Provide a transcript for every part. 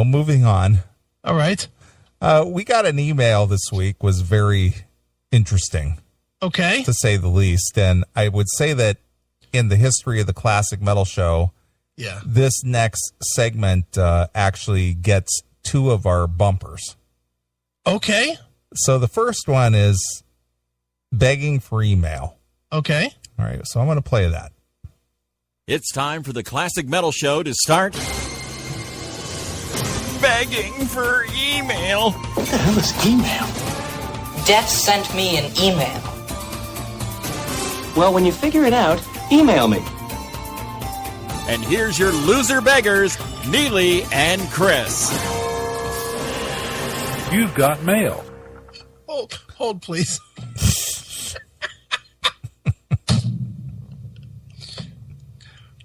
well, moving on. All right. We got an email this week, was very interesting. Okay. To say the least. And I would say that in the history of the Classic Metal Show, this next segment actually gets 2 of our bumpers. Okay. So the first one is begging for email. Okay. All right, so I'm going to play that. It's time for the Classic Metal Show to start begging for email. What the hell is email? Death sent me an email. Well, when you figure it out, email me. And here's your loser beggars, Neely and Chris. You've got mail. Hold, please.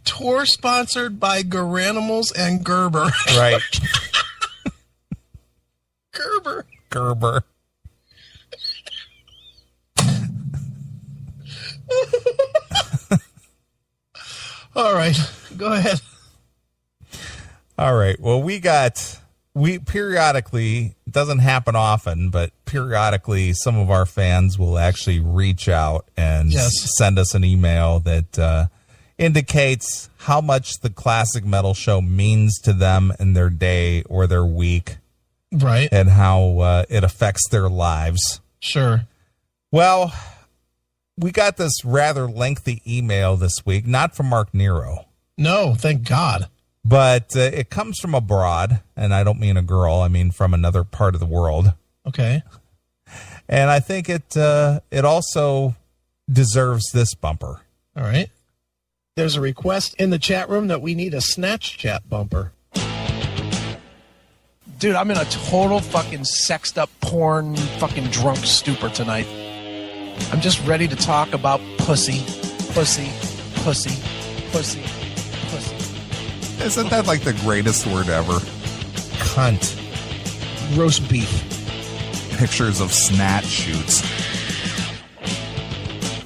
Tour sponsored by Garanimals and Gerber. Right. Gerber. All right, go ahead. All right. Well, we periodically, it doesn't happen often, but periodically some of our fans will actually reach out and send us an email that indicates how much the Classic Metal Show means to them in their day or their week. Right. And how it affects their lives. Sure. Well, we got this rather lengthy email this week, not from Mark Nero. No, thank God. But it comes from abroad, and I don't mean a girl. I mean from another part of the world. Okay. And I think it also deserves this bumper. All right. There's a request in the chat room that we need a Snatch Chat bumper. Dude, I'm in a total fucking sexed up porn fucking drunk stupor tonight. I'm just ready to talk about pussy. Isn't that like the greatest word ever? Cunt. Roast beef. Pictures of snatch shoots.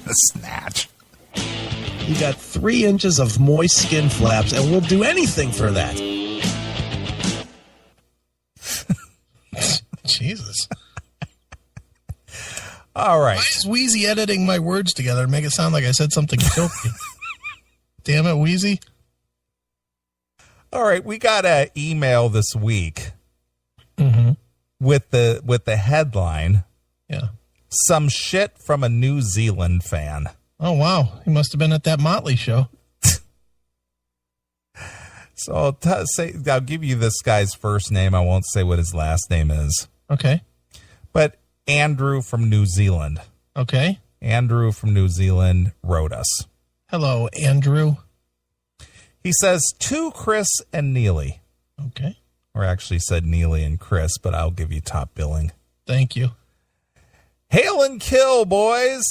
A snatch. You got 3 inches of moist skin flaps, and we'll do anything for that. Jesus. All right. Why is Wheezy editing my words together and make it sound like I said something filthy? Damn it, Wheezy. All right, we got an email this week with the headline, some shit from a New Zealand fan. Oh, wow. He must have been at that Motley show. So I'll give you this guy's first name. I won't say what his last name is. Okay. But Andrew from New Zealand. Okay. Andrew from New Zealand wrote us. Hello, Andrew. He says, to Chris and Neely. Okay. Or actually said Neely and Chris, but I'll give you top billing. Thank you. Hail and kill, boys.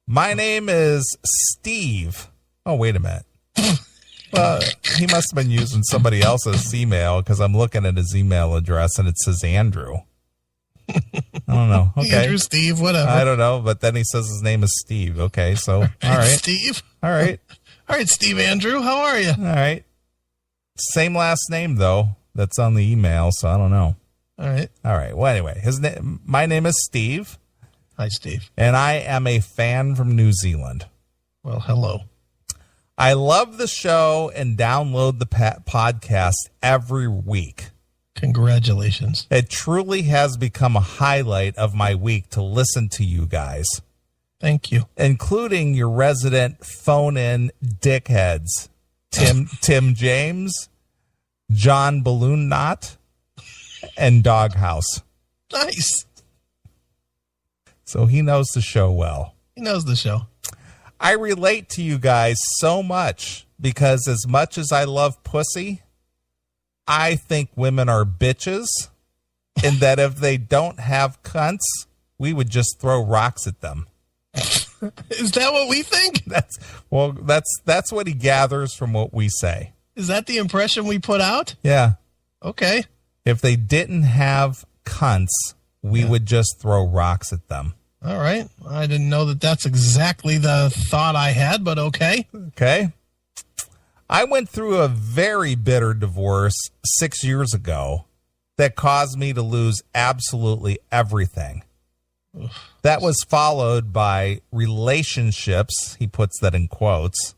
My name is Steve. Oh, wait a minute. Well, he must have been using somebody else's email because I'm looking at his email address and it says Andrew. I don't know. Okay. Andrew, Steve, whatever. I don't know, but then he says his name is Steve. Okay, so all right. Steve. All right. All right, Steve Andrew, how are you? All right. Same last name though. That's on the email, so I don't know. All right. All right. Well, anyway, my name is Steve. Hi, Steve. And I am a fan from New Zealand. Well, hello. I love the show and download the podcast every week. Congratulations. It truly has become a highlight of my week to listen to you guys. Thank you. Including your resident phone-in dickheads, Tim James, John Balloon Knot, and Doghouse. Nice. So he knows the show well. He knows the show. I relate to you guys so much because as much as I love pussy, I think women are bitches and that if they don't have cunts, we would just throw rocks at them. Is that what we think? That's what he gathers from what we say. Is that the impression we put out? Yeah. Okay. If they didn't have cunts, we would just throw rocks at them. All right. I didn't know that that's exactly the thought I had, but okay. Okay. I went through a very bitter divorce 6 years ago that caused me to lose absolutely everything. That was followed by relationships, he puts that in quotes,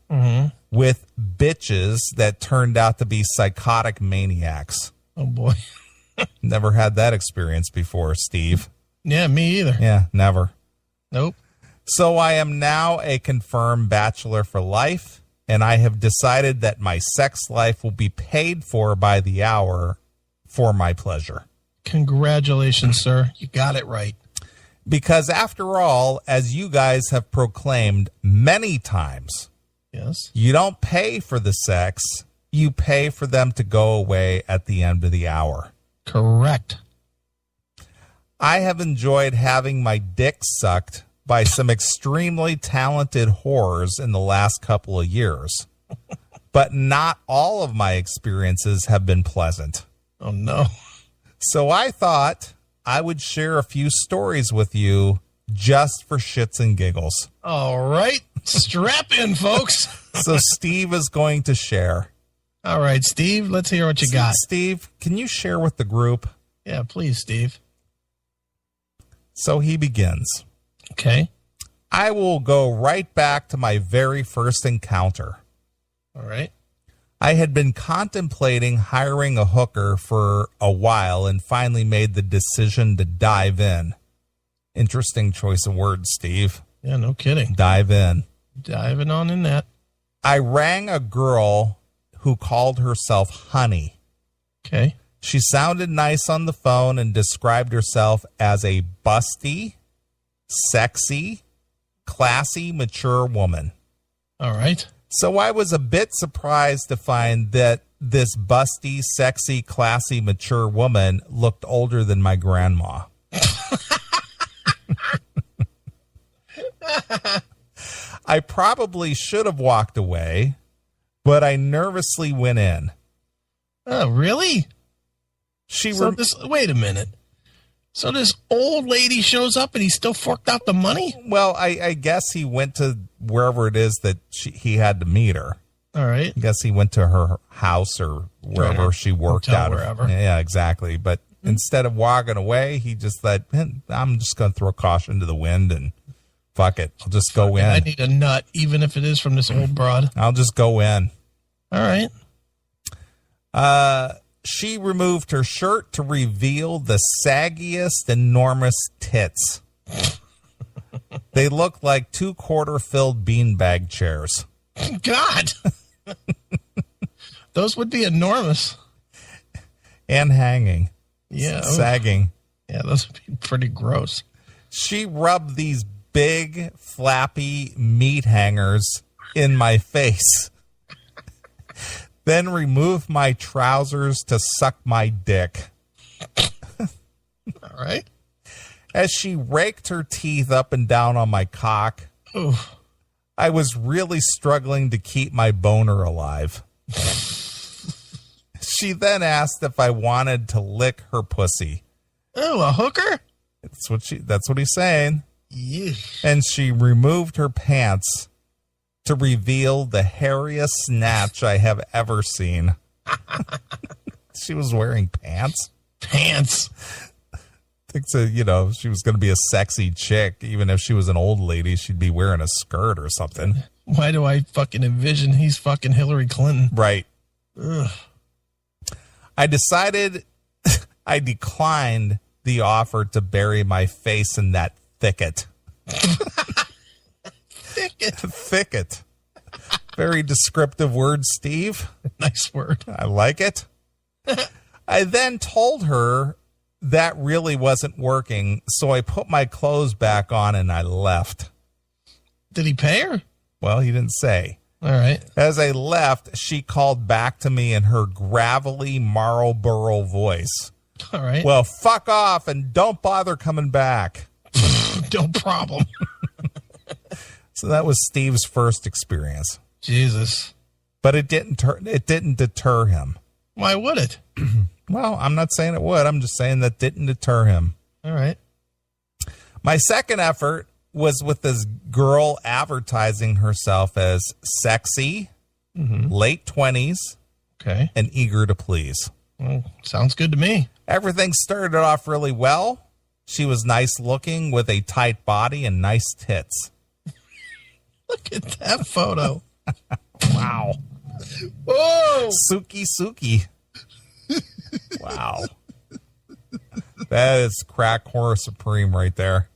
with bitches that turned out to be psychotic maniacs. Oh, boy. Never had that experience before, Steve. Yeah, me either. Yeah, never. Nope. So I am now a confirmed bachelor for life, and I have decided that my sex life will be paid for by the hour for my pleasure. Congratulations, sir. You got it right. Because after all, as you guys have proclaimed many times, Yes. you don't pay for the sex, you pay for them to go away at the end of the hour. Correct. I have enjoyed having my dick sucked by some extremely talented whores in the last couple of years, but not all of my experiences have been pleasant. Oh, no. So I thought I would share a few stories with you just for shits and giggles. All right. Strap in, folks. So Steve is going to share. All right, Steve, let's hear what you got. Steve, can you share with the group? Yeah, please, Steve. So he begins. Okay. I will go right back to my very first encounter. All right. I had been contemplating hiring a hooker for a while and finally made the decision to dive in. Interesting choice of words, Steve. Yeah, no kidding. Dive in. Diving on in that. I rang a girl who called herself Honey. Okay. She sounded nice on the phone and described herself as a busty, sexy, classy, mature woman. All right. So I was a bit surprised to find that this busty, sexy, classy, mature woman looked older than my grandma. I probably should have walked away, but I nervously went in. Oh, really? She Wait a minute. So this old lady shows up and he still forked out the money? Well, I guess he went to wherever it is that he had to meet her. All right. I guess he went to her house or wherever she worked Hotel, out of. wherever. Yeah, exactly. But instead of walking away, he just thought, I'm just going to throw caution to the wind and fuck it. I'll just go in. I need a nut, even if it is from this old broad. I'll just go in. All right. She removed her shirt to reveal the saggiest, enormous tits. They looked like 2 quarter-filled beanbag chairs. God. Those would be enormous. And hanging. Yeah. Sagging. Yeah, those would be pretty gross. She rubbed these big, flappy meat hangers in my face. Then removed my trousers to suck my dick. All right. As she raked her teeth up and down on my cock, Oof. I was really struggling to keep my boner alive. She then asked if I wanted to lick her pussy. Oh, a hooker? That's what he's saying. Yeah. And she removed her pants to reveal the hairiest snatch I have ever seen. She was wearing pants. Pants. Thinks that, she was going to be a sexy chick. Even if she was an old lady, she'd be wearing a skirt or something. Why do I fucking envision he's fucking Hillary Clinton? Right. Ugh. I declined the offer to bury my face in that thicket. Thicket. Very descriptive word, Steve. Nice word. I like it. I then told her that really wasn't working, so I put my clothes back on and I left. Did he pay her? Well, he didn't say. All right. As I left, she called back to me in her gravelly Marlboro voice. All right. Well, fuck off and don't bother coming back. No problem. So that was Steve's first experience. Jesus. But it didn't deter him. Why would it? Well, I'm not saying it would. I'm just saying that didn't deter him. All right. My second effort was with this girl advertising herself as sexy, late 20s, Okay. and eager to please. Well, sounds good to me. Everything started off really well. She was nice looking with a tight body and nice tits. Look at that photo. Wow. Whoa! Suki. Wow. That is crack horror supreme right there.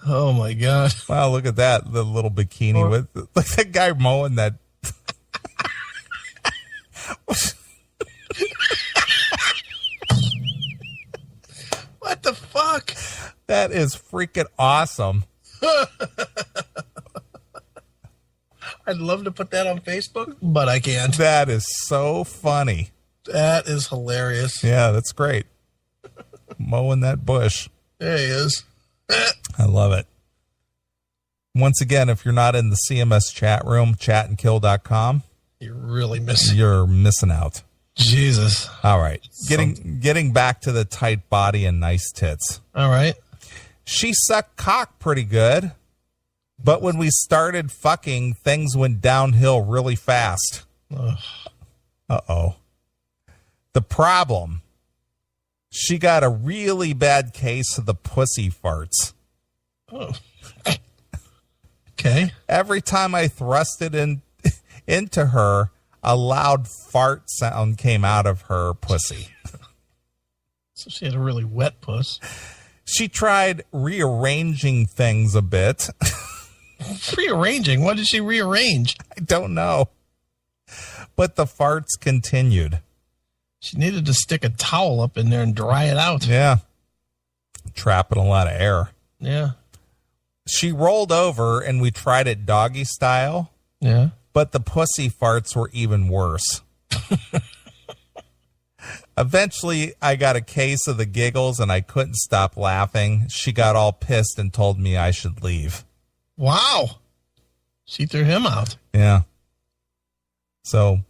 Oh my God. Wow, look at that. The little bikini with like that guy mowing that. What the fuck? That is freaking awesome. I'd love to put that on Facebook, but I can't. That is so funny. That is hilarious. Yeah, that's great. Mowing that bush. There he is. I love it. Once again, if you're not in the CMS chat room, chatandkill.com, You're really missing. you're missing out. Jesus. All right. Getting back to the tight body and nice tits. All right. She sucked cock pretty good, but when we started fucking, things went downhill really fast. Ugh. Uh-oh. The problem, she got a really bad case of the pussy farts. Oh. Okay. Every time I thrust it into her, a loud fart sound came out of her pussy. So she had a really wet puss. She tried rearranging things a bit. Rearranging? What did she rearrange? I don't know. But the farts continued. She needed to stick a towel up in there and dry it out. Yeah. Trapping a lot of air. Yeah. She rolled over and we tried it doggy style, Yeah. but the pussy farts were even worse. Eventually, I got a case of the giggles and I couldn't stop laughing. She got all pissed and told me I should leave. Wow. She threw him out. Yeah. So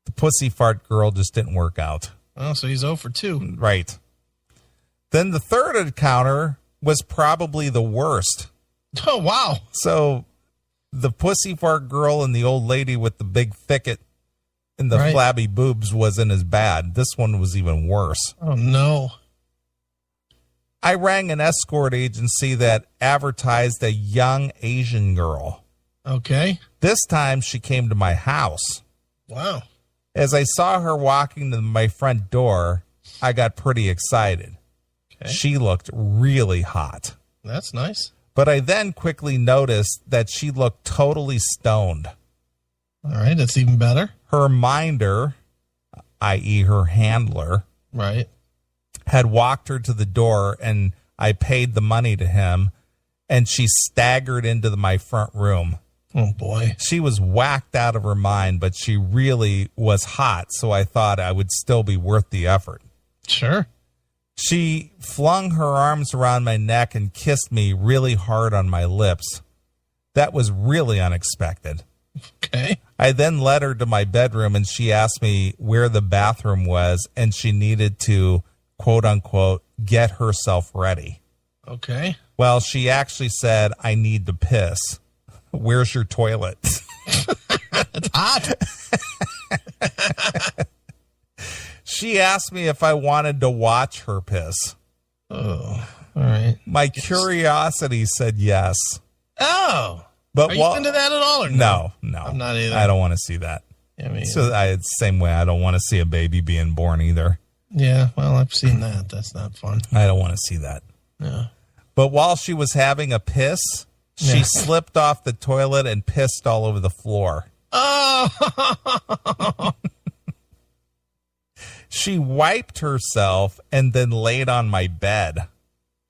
the pussy fart girl just didn't work out. Oh, so he's 0 for 2. Right. Then the third encounter was probably the worst. Oh, wow. So the pussy fart girl and the old lady with the big thicket and the Right. flabby boobs wasn't as bad. This one was even worse. Oh, no. I rang an escort agency that advertised a young Asian girl. Okay. This time she came to my house. Wow. As I saw her walking to my front door, I got pretty excited. Okay. She looked really hot. That's nice. But I then quickly noticed that she looked totally stoned. All right. That's even better. Her minder, i.e. her handler, Right. had walked her to the door and I paid the money to him and she staggered into my front room. Oh, boy. She was whacked out of her mind, but she really was hot, so I thought I would still be worth the effort. Sure. She flung her arms around my neck and kissed me really hard on my lips. That was really unexpected. Okay. I then led her to my bedroom and she asked me where the bathroom was and she needed to, quote unquote, get herself ready. Okay. Well, she actually said, I need to piss. Where's your toilet? It's hot. She asked me if I wanted to watch her piss. Oh, all right. My curiosity said yes. Oh. But Are you into that at all or no? I'm not either. I don't want to see that. I mean, So same way I don't want to see a baby being born either. yeah, well, I've seen that. That's not fun. I don't want to see that. Yeah. But while she was having a piss, she Yeah. slipped off the toilet and pissed all over the floor. Oh. She wiped herself and then laid on my bed.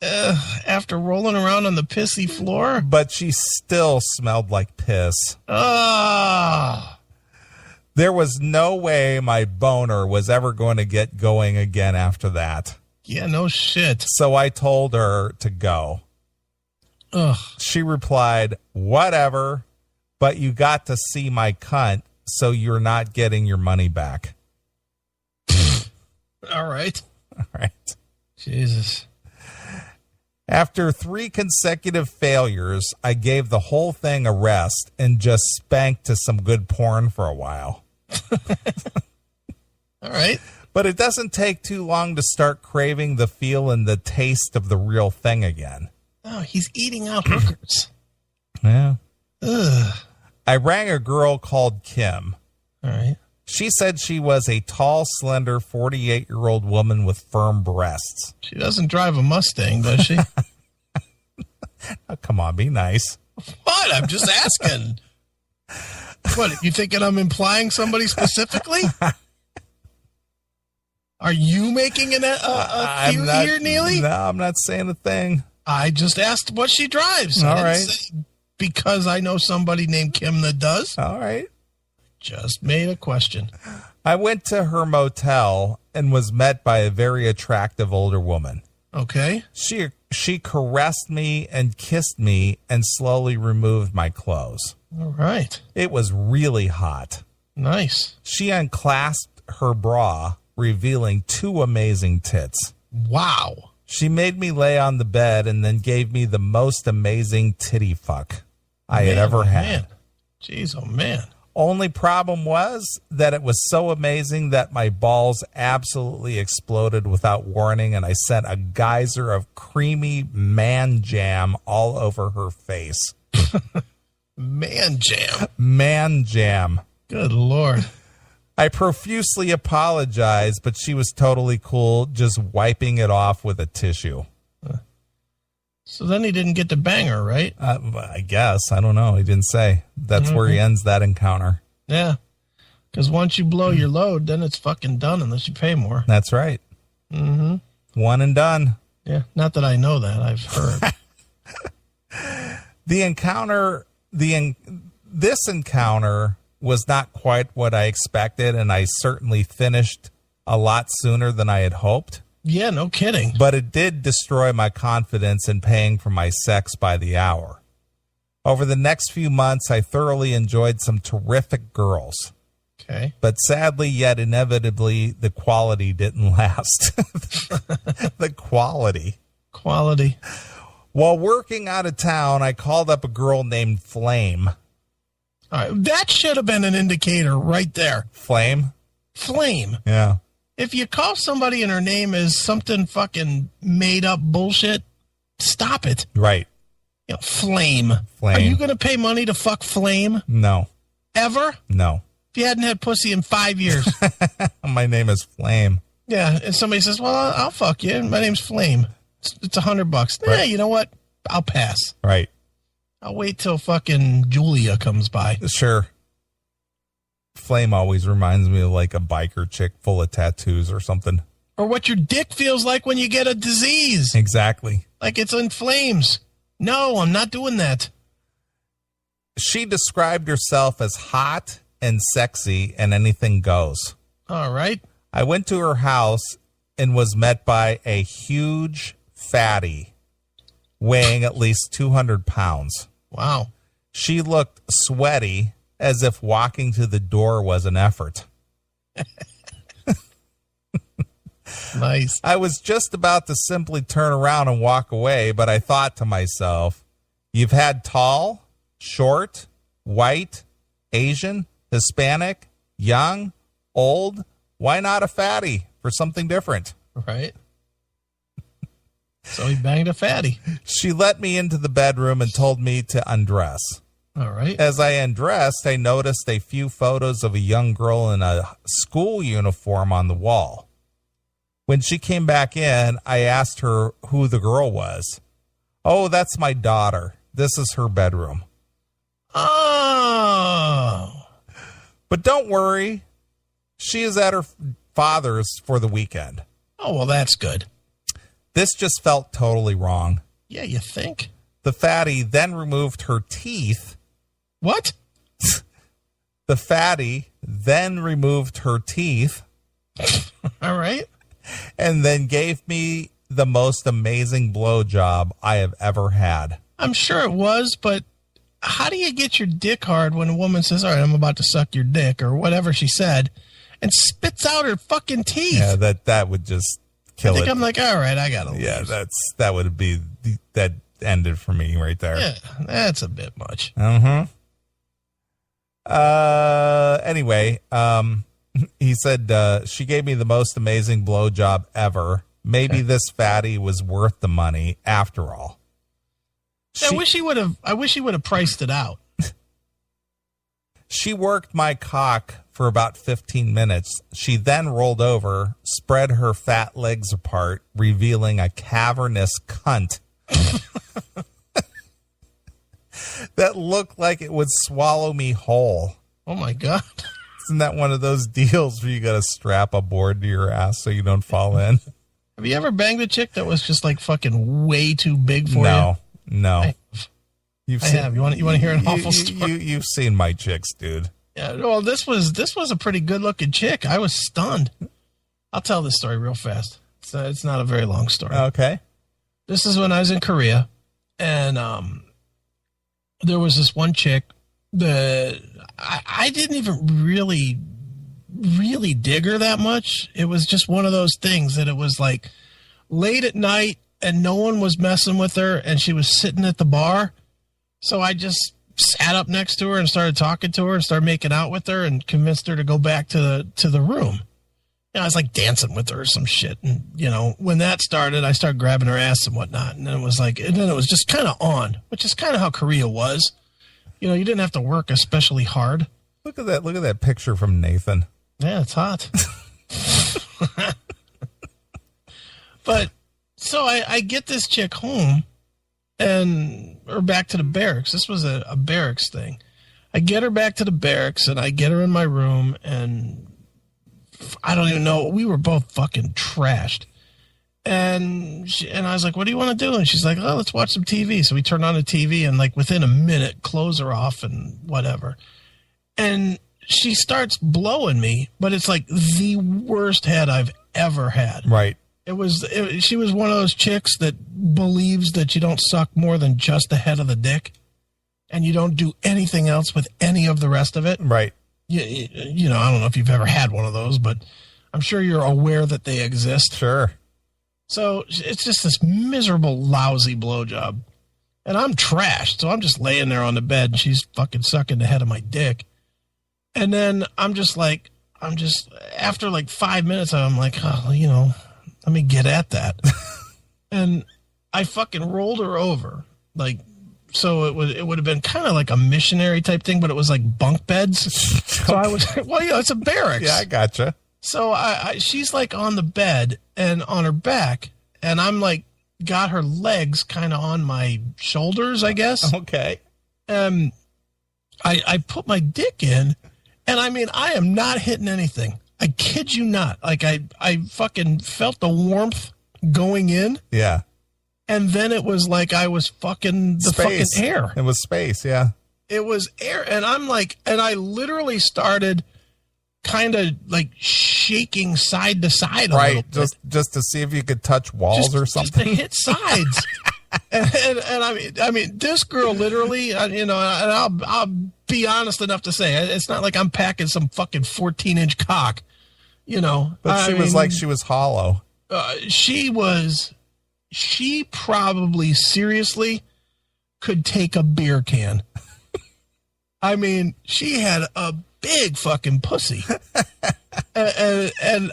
After rolling around on the pissy floor? But she still smelled like piss. Oh. There was no way my boner was ever going to get going again after that. Yeah, no shit. So I told her to go. Ugh. She replied, whatever, but you got to see my cunt, so you're not getting your money back. All right. All right. Jesus. After 3 consecutive failures, I gave the whole thing a rest and just spanked to some good porn for a while. All right. But it doesn't take too long to start craving the feel and the taste of the real thing again. Oh, he's eating out hookers. Yeah. Ugh. I rang a girl called Kim. All right. She said she was a tall, slender, 48-year-old woman with firm breasts. She doesn't drive a Mustang, does she? Oh, come on, be nice. What? I'm just asking. What, you thinking I'm implying somebody specifically? Are you making a theory here, Neely? No, I'm not saying a thing. I just asked what she drives. All I didn't right. say because I know somebody named Kim that does. All right. Just made a question. I went to her motel and was met by a very attractive older woman. Okay. She caressed me and kissed me and slowly removed my clothes. All right. It was really hot. Nice. She unclasped her bra, revealing 2 amazing tits. Wow. She made me lay on the bed and then gave me the most amazing titty fuck I had ever had. Man. Jeez, oh man. Only problem was that it was so amazing that my balls absolutely exploded without warning, and I sent a geyser of creamy man jam all over her face. Man jam. Man jam. Good Lord. I profusely apologized, but she was totally cool, just wiping it off with a tissue. So then he didn't get to bang her, right? I guess. I don't know. He didn't say. That's where he ends that encounter. Yeah. Because once you blow your load, then it's fucking done unless you pay more. That's right. Mm-hmm. One and done. Yeah. Not that I know that. I've heard. This encounter was not quite what I expected, and I certainly finished a lot sooner than I had hoped. Yeah, no kidding. But it did destroy my confidence in paying for my sex by the hour. Over the next few months, I thoroughly enjoyed some terrific girls. Okay. But sadly, yet inevitably, the quality didn't last. The quality. Quality. While working out of town, I called up a girl named Flame. All right. That should have been an indicator right there. Flame? Flame. Yeah. If you call somebody and her name is something fucking made up bullshit, stop it. Right. You know, Flame. Flame. Are you going to pay money to fuck Flame? No. Ever? No. If you hadn't had pussy in 5 years. My name is Flame. Yeah. And somebody says, well, I'll fuck you. My name's Flame. It's $100. Right. Yeah, you know what? I'll pass. Right. I'll wait till fucking Julia comes by. Sure. Flame always reminds me of like a biker chick full of tattoos or something. Or what your dick feels like when you get a disease. Exactly. Like it's in flames. No, I'm not doing that. She described herself as hot and sexy and anything goes. All right. I went to her house and was met by a huge fatty weighing at least 200 pounds. Wow. She looked sweaty, as if walking to the door was an effort. Nice. I was just about to simply turn around and walk away, but I thought to myself, you've had tall, short, white, Asian, Hispanic, young, old. Why not a fatty for something different? Right. So he banged a fatty. She let me into the bedroom and told me to undress. All right. As I undressed, I noticed a few photos of a young girl in a school uniform on the wall. When she came back in, I asked her who the girl was. Oh, that's my daughter. This is her bedroom. Oh. But don't worry. She is at her father's for the weekend. Oh, well, that's good. This just felt totally wrong. Yeah, you think? The fatty then removed her teeth. What? The fatty then removed her teeth. All right. And then gave me the most amazing blowjob I have ever had. I'm sure it was, but how do you get your dick hard when a woman says, all right, I'm about to suck your dick, or whatever she said, and spits out her fucking teeth? Yeah, that would just kill it. I'm like, all right, I gotta leave. Yeah, that would be that ended for me right there. Yeah, that's a bit much. Anyway, he said she gave me the most amazing blowjob ever. Maybe this fatty was worth the money after all. I wish he would have priced it out. She worked my cock for about 15 minutes. She then rolled over, spread her fat legs apart, revealing a cavernous cunt that looked like it would swallow me whole. Oh my God. Isn't that one of those deals where you got to strap a board to your ass so you don't fall in? Have you ever banged a chick that was just like fucking way too big for you? No. I have. You want to hear an awful story? You've seen my chicks, dude. Yeah. Well, this was a pretty good looking chick. I was stunned. I'll tell this story real fast. It's not a very long story. Okay. This is when I was in Korea, and there was this one chick that I didn't even really dig her that much. It was just one of those things that it was like late at night and no one was messing with her, and she was sitting at the bar. So I just sat up next to her and started talking to her and started making out with her and convinced her to go back to the room. I was like dancing with her or some shit. And, when that started, I started grabbing her ass and whatnot. And then it was just kind of on, which is kind of how Korea was. You didn't have to work especially hard. Look at that picture from Nathan. Yeah, it's hot. But so I get this chick home or back to the barracks. This was a barracks thing. I get her back to the barracks and I get her in my room, and I don't even know. We were both fucking trashed. And I was like, what do you want to do? And she's like, oh, let's watch some TV. So we turned on the TV, and like within a minute, clothes are off and whatever. And she starts blowing me, but it's like the worst head I've ever had. Right. She was one of those chicks that believes that you don't suck more than just the head of the dick, and you don't do anything else with any of the rest of it. Right. I don't know if you've ever had one of those, but I'm sure you're aware that they exist. Sure. So it's just this miserable, lousy blowjob. And I'm trashed, so I'm just laying there on the bed, and she's fucking sucking the head of my dick. And then after like 5 minutes, I'm like, oh, let me get at that. And I fucking rolled her over. Like, so it would have been kind of like a missionary type thing, but it was like bunk beds. So I was, it's a barracks. Yeah, I gotcha. So she's like on the bed and on her back, and I'm like, got her legs kind of on my shoulders, I guess. Okay. I put my dick in, and I mean, I am not hitting anything. I kid you not. Like I fucking felt the warmth going in. Yeah. And then it was like I was fucking the space. Fucking air. It was space, yeah. It was air. And I'm like, and I literally started kind of like shaking side to side a little bit. Just to see if you could touch walls or something. Just to hit sides. and I mean, this girl literally, and I'll be honest enough to say, it's not like I'm packing some fucking 14-inch cock, But she was hollow. She probably seriously could take a beer can. I mean, she had a big fucking pussy. and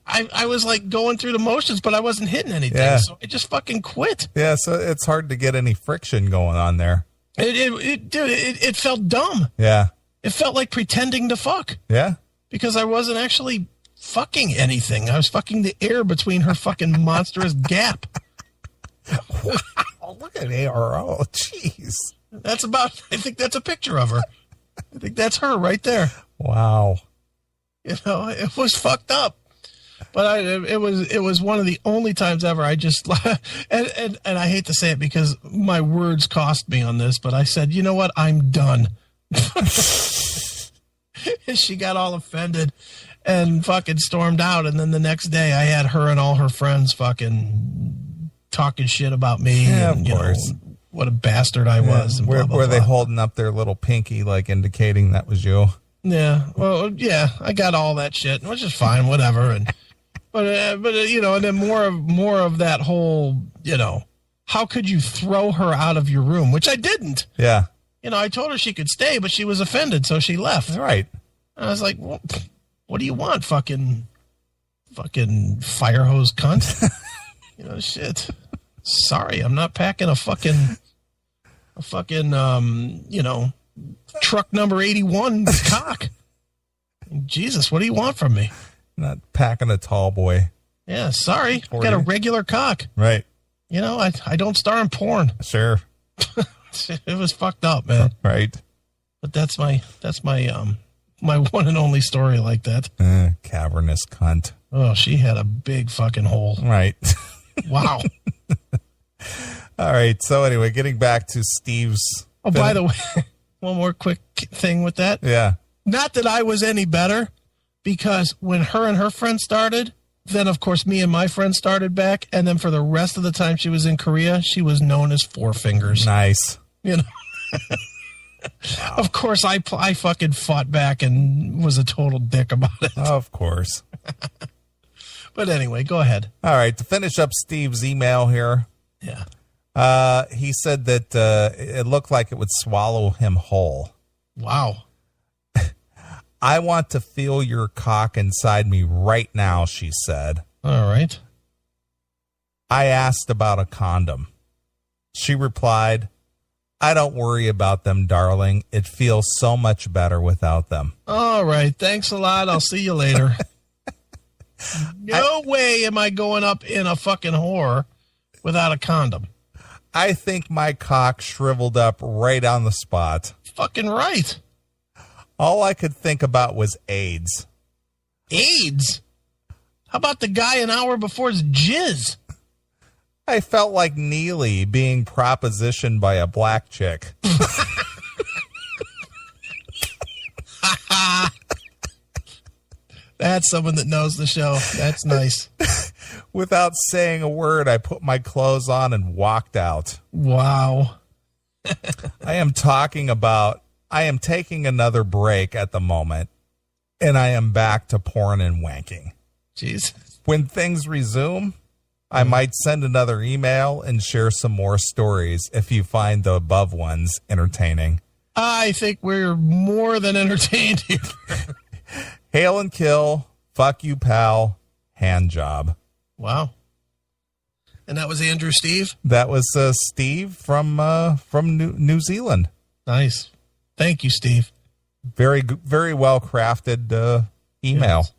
I was like going through the motions, but I wasn't hitting anything. Yeah. So I just fucking quit. Yeah, so it's hard to get any friction going on there. It felt dumb. Yeah. It felt like pretending to fuck. Yeah. Because I wasn't actually fucking anything. I was fucking the air between her fucking monstrous gap. Wow, look at ARO. Jeez. I think that's a picture of her. I think that's her right there. Wow. It was fucked up. But it was one of the only times ever I just, and I hate to say it because my words cost me on this, but I said, you know what? I'm done. And she got all offended and fucking stormed out. And then the next day I had her and all her friends fucking talking shit about me. Yeah, and, of course. What a bastard I was. And were they holding up their little pinky, like indicating that was you? Yeah. Well, yeah, I got all that shit, which is fine, whatever. And you know, and then more of that whole, you know, how could you throw her out of your room? Which I didn't. Yeah. You know, I told her she could stay, but she was offended, so she left. Right. And I was like, well, what do you want, fucking fire hose cunt? You know, shit. Sorry, I'm not packing a fucking you know, truck number 81 cock. Jesus, what do you want from me? Not packing a tall boy. Yeah, sorry. I got a regular cock. Right. You know, I don't star in porn. Sure. It was fucked up, man. Right. But that's my my one and only story like that. Cavernous cunt. Oh, she had a big fucking hole. Right. Wow. All right. So anyway, getting back to Steve's. Oh, by the way, one more quick thing with that. Yeah. Not that I was any better, because when her and her friend started, then of course me and my friend started back, and then for the rest of the time she was in Korea, she was known as Four Fingers. Nice. You know. Wow. Of course, I fucking fought back and was a total dick about it. Of course. But anyway, go ahead. All right. To finish up Steve's email here. Yeah. He said that it looked like it would swallow him whole. Wow. I want to feel your cock inside me right now, she said. All right. I asked about a condom. She replied, I don't worry about them, darling. It feels so much better without them. All right. Thanks a lot. I'll see you later. No way am I going up in a fucking whore without a condom. I think my cock shriveled up right on the spot. Fucking right. All I could think about was AIDS. AIDS? How about the guy an hour before his jizz? I felt like Neely being propositioned by a black chick. That's someone that knows the show. That's nice. Without saying a word, I put my clothes on and walked out. Wow. I am taking another break at the moment, and I am back to porn and wanking. Jeez. When things resume, I might send another email and share some more stories if you find the above ones entertaining. I think we're more than entertained here. Hail and kill. Fuck you, pal. Hand job. Wow. And that was Andrew Steve? That was Steve from New Zealand. Nice. Thank you, Steve. Very well crafted email. Yes.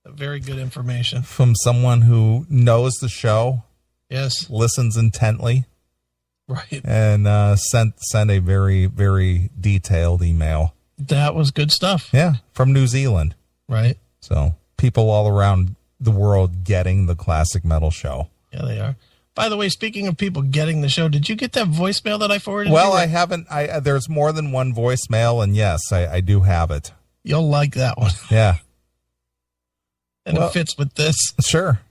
Very good information. From someone who knows the show. Yes. Listens intently. Right. And sent a very, very detailed email. That was good stuff. Yeah. From New Zealand. Right. So people all around the world getting the Classic Metal Show. Yeah, they are. By the way, speaking of people getting the show, did you get that voicemail that I forwarded? Well, I haven't. There's more than one voicemail, and yes, I do have it. You'll like that one. Yeah. And it fits with this. Sure.